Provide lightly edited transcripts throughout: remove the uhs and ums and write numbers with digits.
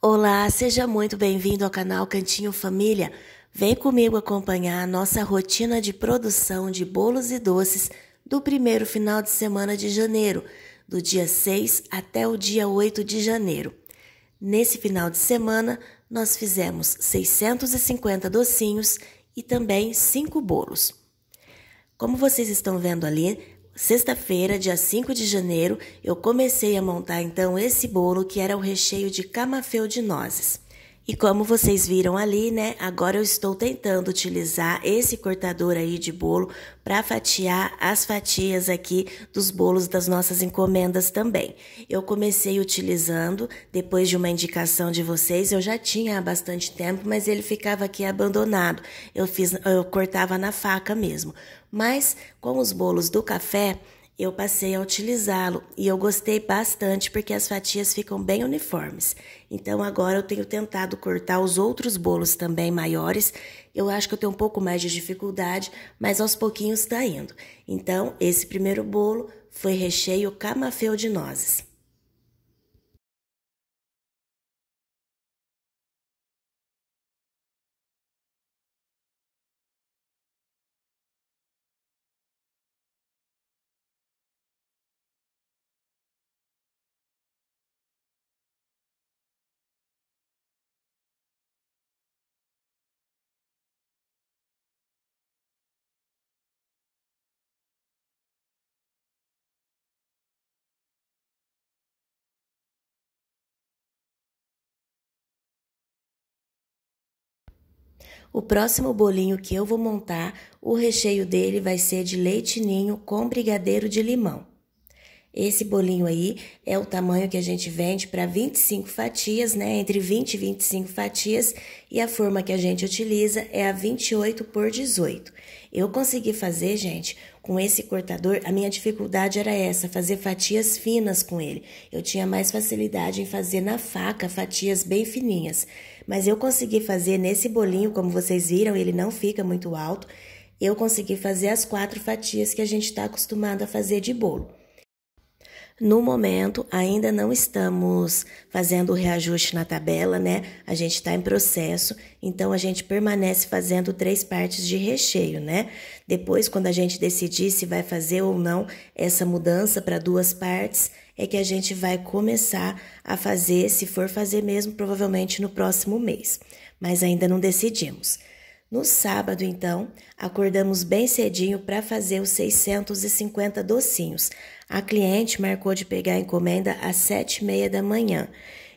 Olá, seja muito bem-vindo ao canal Cantinho Família. Vem comigo acompanhar a nossa rotina de produção de bolos e doces do primeiro final de semana de janeiro, do dia 6 até o dia 8 de janeiro. Nesse final de semana, nós fizemos 650 docinhos e também 5 bolos. Como vocês estão vendo ali, sexta-feira, dia 5 de janeiro, eu comecei a montar então esse bolo que era o recheio de camafeu de nozes. E como vocês viram ali, né, agora eu estou tentando utilizar esse cortador aí de bolo para fatiar as fatias aqui dos bolos das nossas encomendas também. Eu comecei utilizando, depois de uma indicação de vocês, eu já tinha há bastante tempo, mas ele ficava aqui abandonado. Eu cortava na faca mesmo. Mas com os bolos do café, eu passei a utilizá-lo e eu gostei bastante porque as fatias ficam bem uniformes. Então agora eu tenho tentado cortar os outros bolos também maiores. Eu acho que eu tenho um pouco mais de dificuldade, mas aos pouquinhos está indo. Então esse primeiro bolo foi recheio camafeu de nozes. O próximo bolinho que eu vou montar, o recheio dele vai ser de leite ninho com brigadeiro de limão. Esse bolinho aí é o tamanho que a gente vende para 25 fatias, né? Entre 20 e 25 fatias. E a forma que a gente utiliza é a 28 por 18. Eu consegui fazer, gente, com esse cortador, a minha dificuldade era essa, fazer fatias finas com ele. Eu tinha mais facilidade em fazer na faca fatias bem fininhas. Mas eu consegui fazer nesse bolinho, como vocês viram, ele não fica muito alto. Eu consegui fazer as 4 fatias que a gente está acostumado a fazer de bolo. No momento, ainda não estamos fazendo o reajuste na tabela, né? A gente está em processo, então a gente permanece fazendo 3 partes de recheio, né? Depois, quando a gente decidir se vai fazer ou não essa mudança para 2 partes, é que a gente vai começar a fazer, se for fazer mesmo, provavelmente no próximo mês. Mas ainda não decidimos. No sábado, então, acordamos bem cedinho para fazer os 650 docinhos. A cliente marcou de pegar a encomenda às 7h30 da manhã.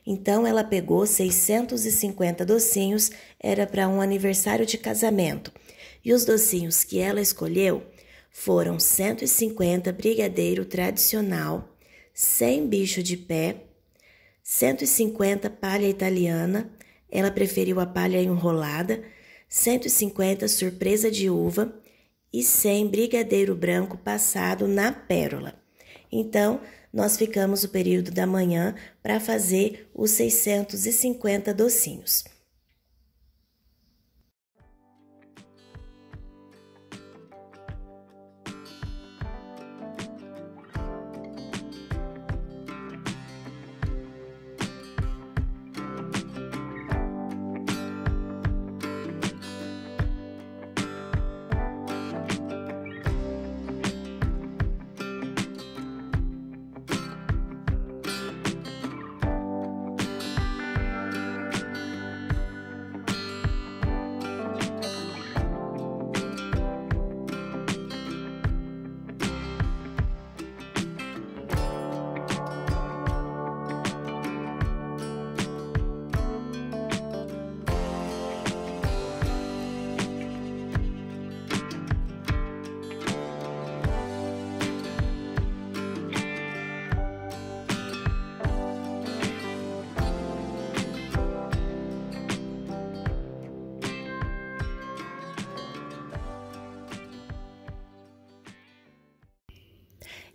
Então, ela pegou 650 docinhos, era para um aniversário de casamento. E os docinhos que ela escolheu foram 150 brigadeiro tradicional, 100 bicho de pé, 150 palha italiana, ela preferiu a palha enrolada, 150 surpresa de uva e 100 brigadeiro branco passado na pérola. Então, nós ficamos o período da manhã para fazer os 650 docinhos.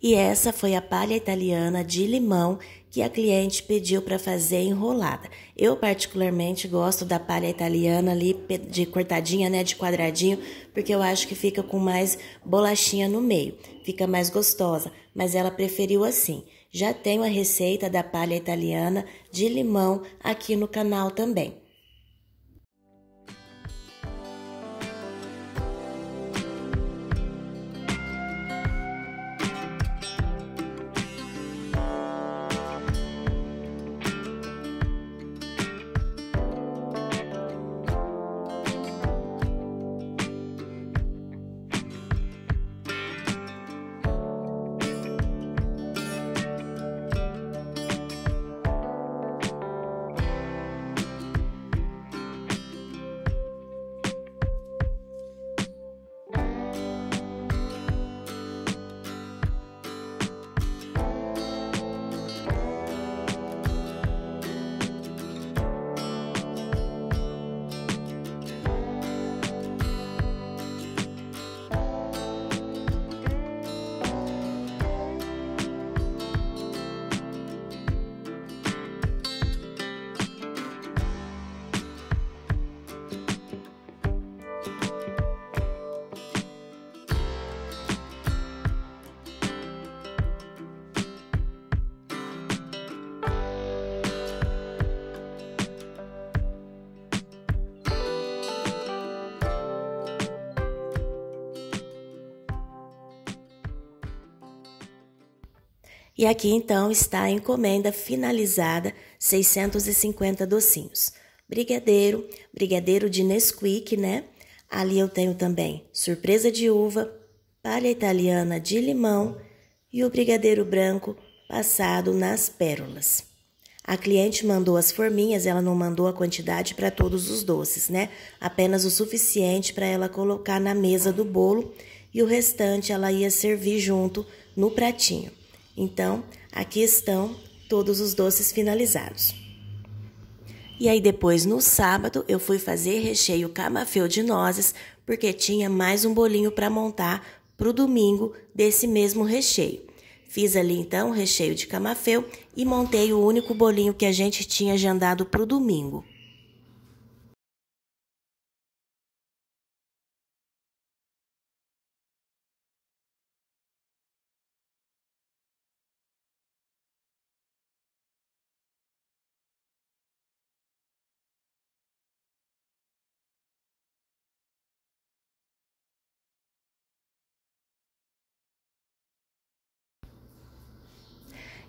E essa foi a palha italiana de limão que a cliente pediu para fazer enrolada. Eu particularmente gosto da palha italiana ali de cortadinha, né, de quadradinho, porque eu acho que fica com mais bolachinha no meio, fica mais gostosa, mas ela preferiu assim. Já tenho a receita da palha italiana de limão aqui no canal também. E aqui então está a encomenda finalizada, 650 docinhos. Brigadeiro de Nesquik, né? Ali eu tenho também surpresa de uva, palha italiana de limão e o brigadeiro branco passado nas pérolas. A cliente mandou as forminhas, ela não mandou a quantidade para todos os doces, né? Apenas o suficiente para ela colocar na mesa do bolo e o restante ela ia servir junto no pratinho. Então, aqui estão todos os doces finalizados. E aí depois, no sábado, eu fui fazer recheio camafeu de nozes, porque tinha mais um bolinho para montar para o domingo desse mesmo recheio. Fiz ali então o recheio de camafeu e montei o único bolinho que a gente tinha agendado para o domingo.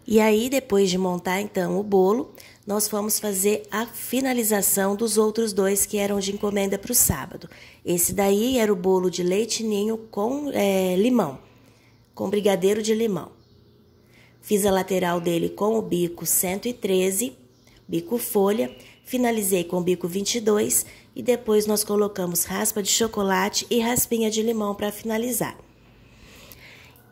E aí, depois de montar então o bolo, nós fomos fazer a finalização dos outros dois que eram de encomenda para o sábado. Esse daí era o bolo de leite ninho com limão, com brigadeiro de limão. Fiz a lateral dele com o bico 113, bico folha, finalizei com o bico 22 e depois nós colocamos raspa de chocolate e raspinha de limão para finalizar.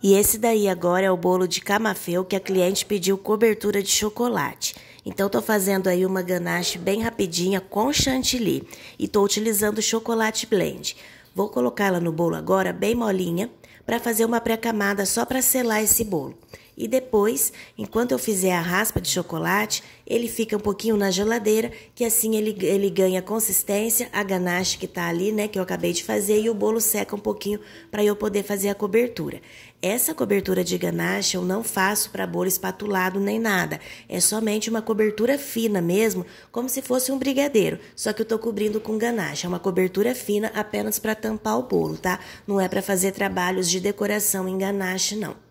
E esse daí agora é o bolo de camafeu que a cliente pediu cobertura de chocolate. Então, tô fazendo aí uma ganache bem rapidinha com chantilly e tô utilizando chocolate blend. Vou colocá-la no bolo agora bem molinha para fazer uma pré-camada só para selar esse bolo. E depois, enquanto eu fizer a raspa de chocolate, ele fica um pouquinho na geladeira, que assim ele ganha consistência, a ganache que tá ali, né, que eu acabei de fazer, e o bolo seca um pouquinho para eu poder fazer a cobertura. Essa cobertura de ganache eu não faço para bolo espatulado nem nada, é somente uma cobertura fina mesmo, como se fosse um brigadeiro, só que eu tô cobrindo com ganache, é uma cobertura fina apenas para tampar o bolo, tá? Não é para fazer trabalhos de decoração em ganache, não.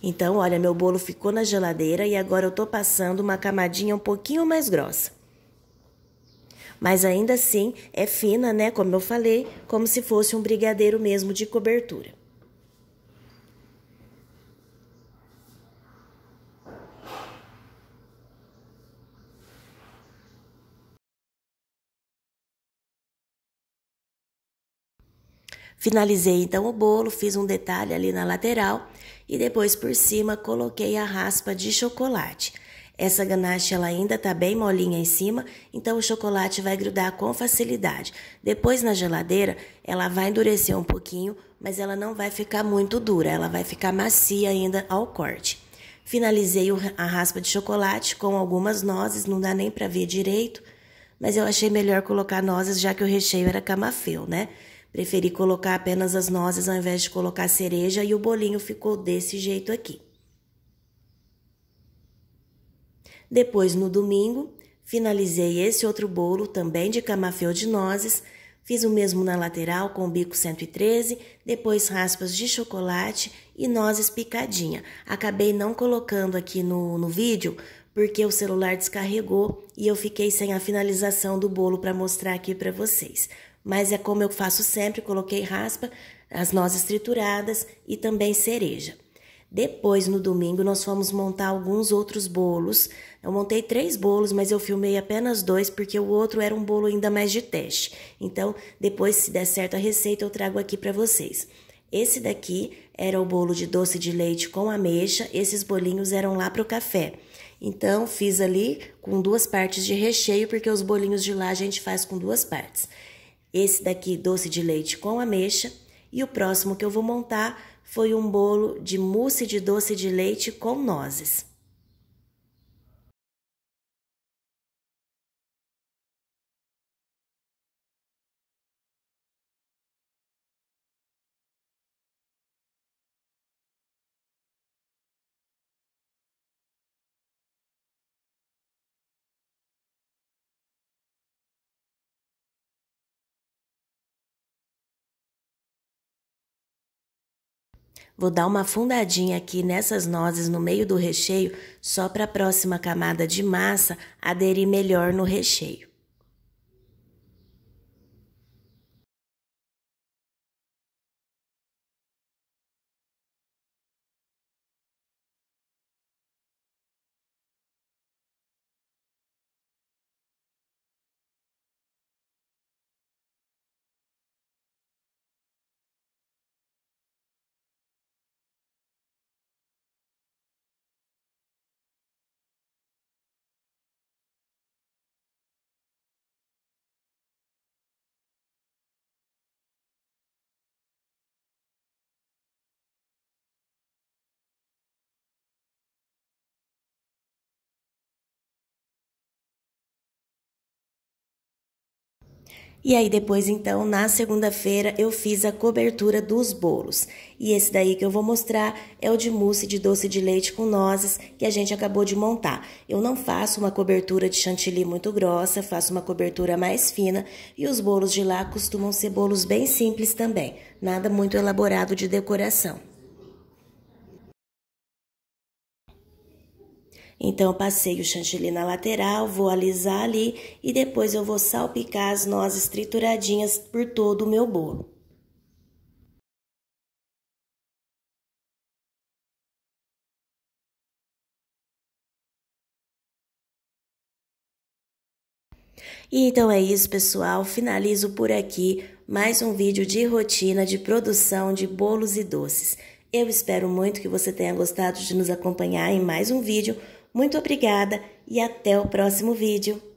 Então, olha, meu bolo ficou na geladeira e agora eu tô passando uma camadinha um pouquinho mais grossa. Mas ainda assim, é fina, né? Como eu falei, como se fosse um brigadeiro mesmo de cobertura. Finalizei então o bolo, fiz um detalhe ali na lateral e depois por cima coloquei a raspa de chocolate. Essa ganache ela ainda tá bem molinha em cima, então o chocolate vai grudar com facilidade. Depois na geladeira ela vai endurecer um pouquinho, mas ela não vai ficar muito dura, ela vai ficar macia ainda ao corte. Finalizei a raspa de chocolate com algumas nozes, não dá nem para ver direito, mas eu achei melhor colocar nozes já que o recheio era camafeu, né? Preferi colocar apenas as nozes ao invés de colocar cereja e o bolinho ficou desse jeito aqui. Depois, no domingo, finalizei esse outro bolo também de camafeu de nozes. Fiz o mesmo na lateral com o bico 113, depois raspas de chocolate e nozes picadinha. Acabei não colocando aqui no vídeo porque o celular descarregou e eu fiquei sem a finalização do bolo para mostrar aqui para vocês. Mas é como eu faço sempre, coloquei raspa, as nozes trituradas e também cereja. Depois, no domingo, nós fomos montar alguns outros bolos. Eu montei 3 bolos, mas eu filmei apenas 2, porque o outro era um bolo ainda mais de teste. Então, depois, se der certo a receita, eu trago aqui para vocês. Esse daqui era o bolo de doce de leite com ameixa. Esses bolinhos eram lá para o café. Então, fiz ali com 2 partes de recheio, porque os bolinhos de lá a gente faz com 2 partes. Esse daqui, doce de leite com ameixa. E o próximo que eu vou montar foi um bolo de mousse de doce de leite com nozes. Vou dar uma afundadinha aqui nessas nozes no meio do recheio, só para a próxima camada de massa aderir melhor no recheio. E aí depois, então, na segunda-feira, eu fiz a cobertura dos bolos. E esse daí que eu vou mostrar é o de mousse de doce de leite com nozes que a gente acabou de montar. Eu não faço uma cobertura de chantilly muito grossa, faço uma cobertura mais fina. E os bolos de lá costumam ser bolos bem simples também, nada muito elaborado de decoração. Então, eu passei o chantilly na lateral, vou alisar ali e depois eu vou salpicar as nozes trituradinhas por todo o meu bolo. E então é isso, pessoal. Finalizo por aqui mais um vídeo de rotina de produção de bolos e doces. Eu espero muito que você tenha gostado de nos acompanhar em mais um vídeo. Muito obrigada e até o próximo vídeo.